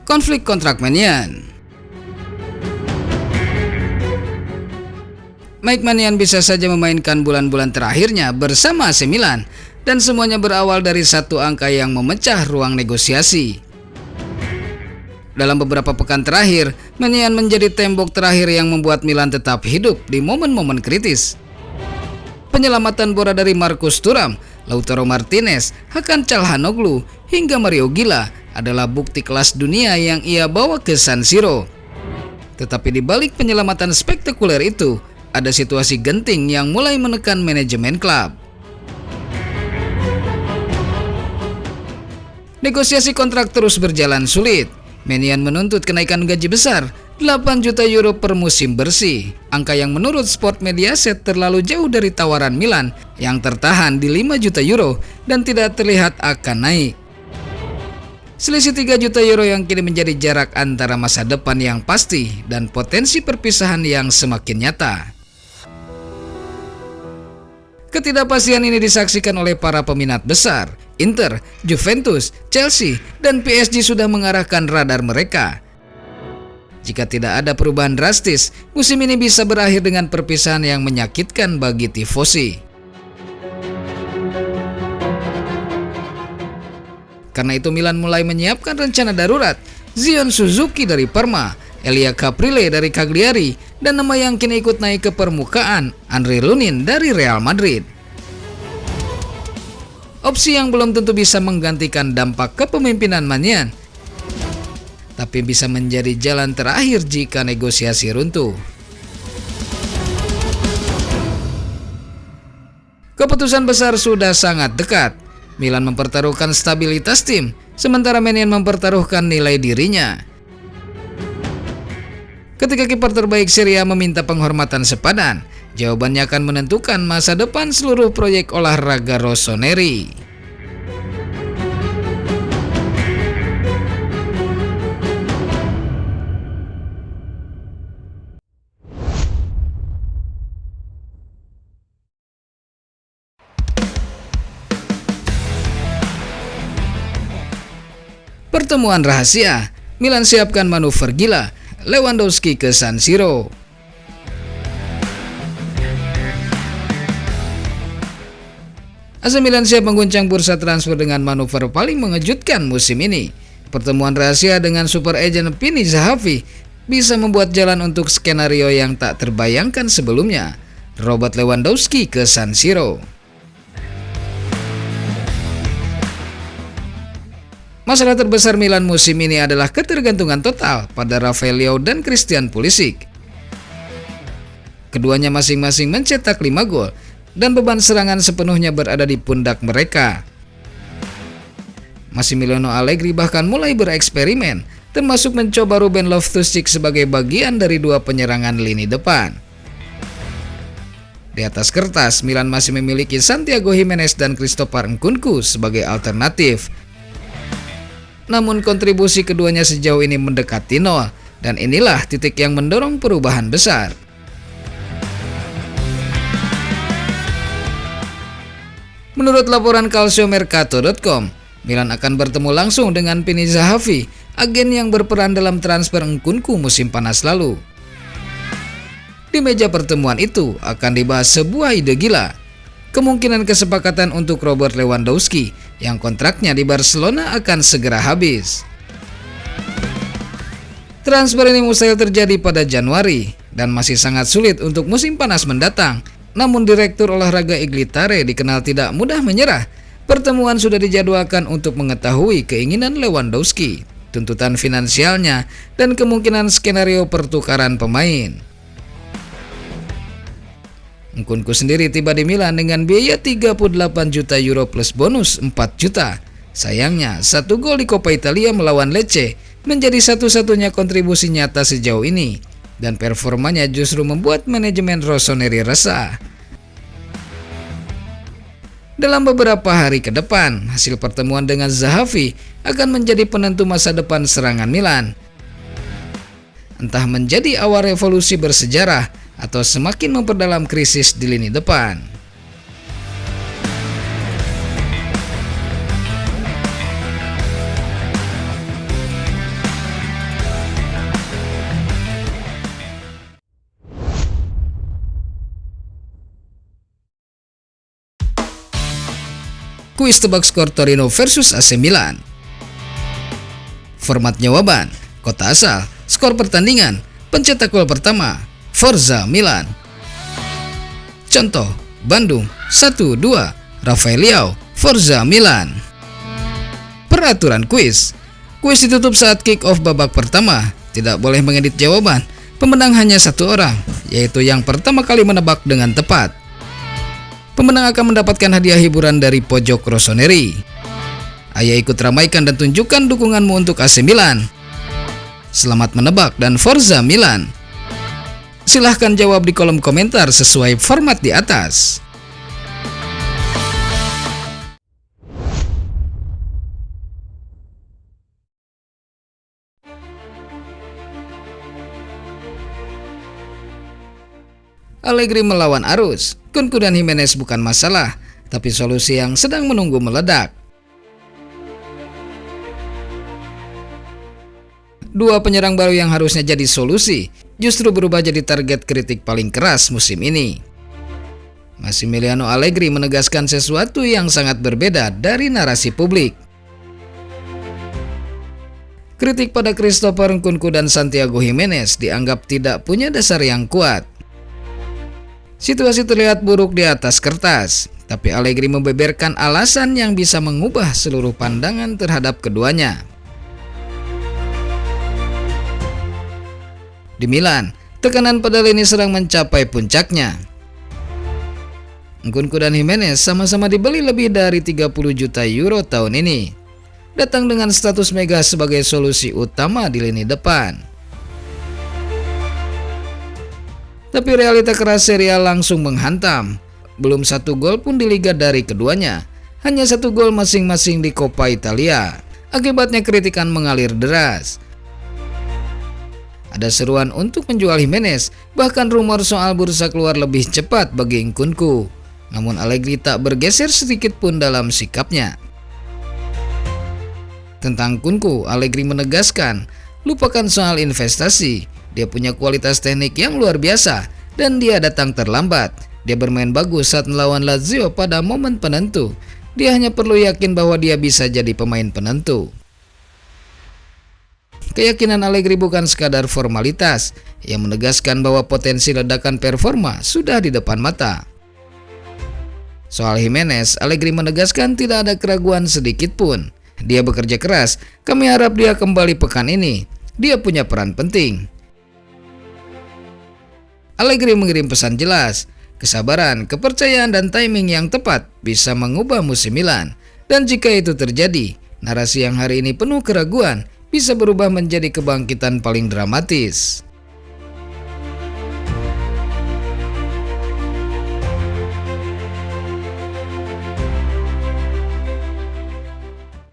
konflik kontrak Maignan. Mike Maignan bisa saja memainkan bulan-bulan terakhirnya bersama AC Milan, dan semuanya berawal dari satu angka yang memecah ruang negosiasi. Dalam beberapa pekan terakhir, Maignan menjadi tembok terakhir yang membuat Milan tetap hidup di momen-momen kritis. Penyelamatan bola dari Marcus Thuram, Lautaro Martinez, Hakan Çalhanoğlu, hingga Mario Gila adalah bukti kelas dunia yang ia bawa ke San Siro. Tetapi di balik penyelamatan spektakuler itu, ada situasi genting yang mulai menekan manajemen klub. Negosiasi kontrak terus berjalan sulit. Maignan menuntut kenaikan gaji besar, 8 juta euro per musim bersih, angka yang menurut Sport Mediaset terlalu jauh dari tawaran Milan yang tertahan di 5 juta euro dan tidak terlihat akan naik. Selisih 3 juta euro yang kini menjadi jarak antara masa depan yang pasti dan potensi perpisahan yang semakin nyata. Ketidakpastian ini disaksikan oleh para peminat besar. Inter, Juventus, Chelsea, dan PSG sudah mengarahkan radar mereka. Jika tidak ada perubahan drastis, musim ini bisa berakhir dengan perpisahan yang menyakitkan bagi tifosi. Karena itu Milan mulai menyiapkan rencana darurat. Zion Suzuki dari Parma, Elia Caprile dari Cagliari, dan nama yang kini ikut naik ke permukaan, Andre Lunin dari Real Madrid. Opsi yang belum tentu bisa menggantikan dampak kepemimpinan Maignan, tapi bisa menjadi jalan terakhir jika negosiasi runtuh. Keputusan besar sudah sangat dekat. Milan mempertaruhkan stabilitas tim, sementara Maignan mempertaruhkan nilai dirinya. Ketika kiper terbaik Serie A meminta penghormatan sepadan, jawabannya akan menentukan masa depan seluruh proyek olahraga Rossoneri. Pertemuan rahasia, Milan siapkan manuver gila, Lewandowski ke San Siro. AC Milan siap mengguncang bursa transfer dengan manuver paling mengejutkan musim ini. Pertemuan rahasia dengan super agent Pini Zahavi bisa membuat jalan untuk skenario yang tak terbayangkan sebelumnya. Robert Lewandowski ke San Siro. Masalah terbesar Milan musim ini adalah ketergantungan total pada Rafael Leao dan Christian Pulisic. Keduanya masing-masing mencetak 5 gol dan beban serangan sepenuhnya berada di pundak mereka. Massimiliano Allegri bahkan mulai bereksperimen, termasuk mencoba Ruben Loftus-Cheek sebagai bagian dari 2 penyerangan lini depan. Di atas kertas, Milan masih memiliki Santiago Gimenez dan Christopher Nkunku sebagai alternatif. Namun kontribusi keduanya sejauh ini mendekati nol, dan inilah titik yang mendorong perubahan besar. Menurut laporan calciomercato.com, Milan akan bertemu langsung dengan Pini Zahavi, agen yang berperan dalam transfer Nkunku musim panas lalu. Di meja pertemuan itu akan dibahas sebuah ide gila, kemungkinan kesepakatan untuk Robert Lewandowski yang kontraknya di Barcelona akan segera habis. Transfer ini mustahil terjadi pada Januari dan masih sangat sulit untuk musim panas mendatang. Namun Direktur Olahraga Iglitare dikenal tidak mudah menyerah. Pertemuan sudah dijadwalkan untuk mengetahui keinginan Lewandowski, tuntutan finansialnya, dan kemungkinan skenario pertukaran pemain. Nkunku sendiri tiba di Milan dengan biaya 38 juta euro plus bonus 4 juta. Sayangnya, 1 gol di Coppa Italia melawan Lecce menjadi satu-satunya kontribusi nyata sejauh ini, dan performanya justru membuat manajemen Rossoneri resah. Dalam beberapa hari ke depan, hasil pertemuan dengan Zahavi akan menjadi penentu masa depan serangan Milan. Entah menjadi awal revolusi bersejarah atau semakin memperdalam krisis di lini depan. Kuis tebak skor Torino versus AC Milan. Format jawaban, kota asal, skor pertandingan, pencetak gol pertama, Forza Milan. Contoh, Bandung 1-2, Rafael Leao, Forza Milan. Peraturan kuis. Kuis ditutup saat kick off babak pertama. Tidak boleh mengedit jawaban. Pemenang hanya satu orang, yaitu yang pertama kali menebak dengan tepat. Pemenang akan mendapatkan hadiah hiburan dari Pojok Rossoneri. Ayo ikut ramaikan dan tunjukkan dukunganmu untuk AC Milan. Selamat menebak dan Forza Milan. Silahkan jawab di kolom komentar sesuai format di atas. Allegri melawan arus. Kunku dan Jimenez bukan masalah, tapi solusi yang sedang menunggu meledak. Dua penyerang baru yang harusnya jadi solusi justru berubah jadi target kritik paling keras musim ini. Massimiliano Allegri menegaskan sesuatu yang sangat berbeda dari narasi publik. Kritik pada Christopher Nkunku dan Santiago Jimenez dianggap tidak punya dasar yang kuat. Situasi terlihat buruk di atas kertas, tapi Allegri membeberkan alasan yang bisa mengubah seluruh pandangan terhadap keduanya. Di Milan, tekanan pada lini serang mencapai puncaknya. Nkunku dan Jimenez sama-sama dibeli lebih dari 30 juta euro tahun ini, datang dengan status mega sebagai solusi utama di lini depan. Tapi realita keras Serie A langsung menghantam. Belum satu gol pun di liga dari keduanya, hanya satu gol masing-masing di Coppa Italia. Akibatnya kritikan mengalir deras. Ada seruan untuk menjual Jimenez, bahkan rumor soal bursa keluar lebih cepat bagi Nkunku. Namun Allegri tak bergeser sedikit pun dalam sikapnya. Tentang Nkunku, Allegri menegaskan, lupakan soal investasi. Dia punya kualitas teknik yang luar biasa dan dia datang terlambat. Dia bermain bagus saat melawan Lazio pada momen penentu. Dia hanya perlu yakin bahwa dia bisa jadi pemain penentu. Keyakinan Allegri bukan sekadar formalitas. Ia menegaskan bahwa potensi ledakan performa sudah di depan mata. Soal Jimenez, Allegri menegaskan tidak ada keraguan sedikit pun. Dia bekerja keras, kami harap dia kembali pekan ini. Dia punya peran penting. Allegri mengirim pesan jelas, kesabaran, kepercayaan, dan timing yang tepat bisa mengubah musim Milan. Dan jika itu terjadi, narasi yang hari ini penuh keraguan bisa berubah menjadi kebangkitan paling dramatis.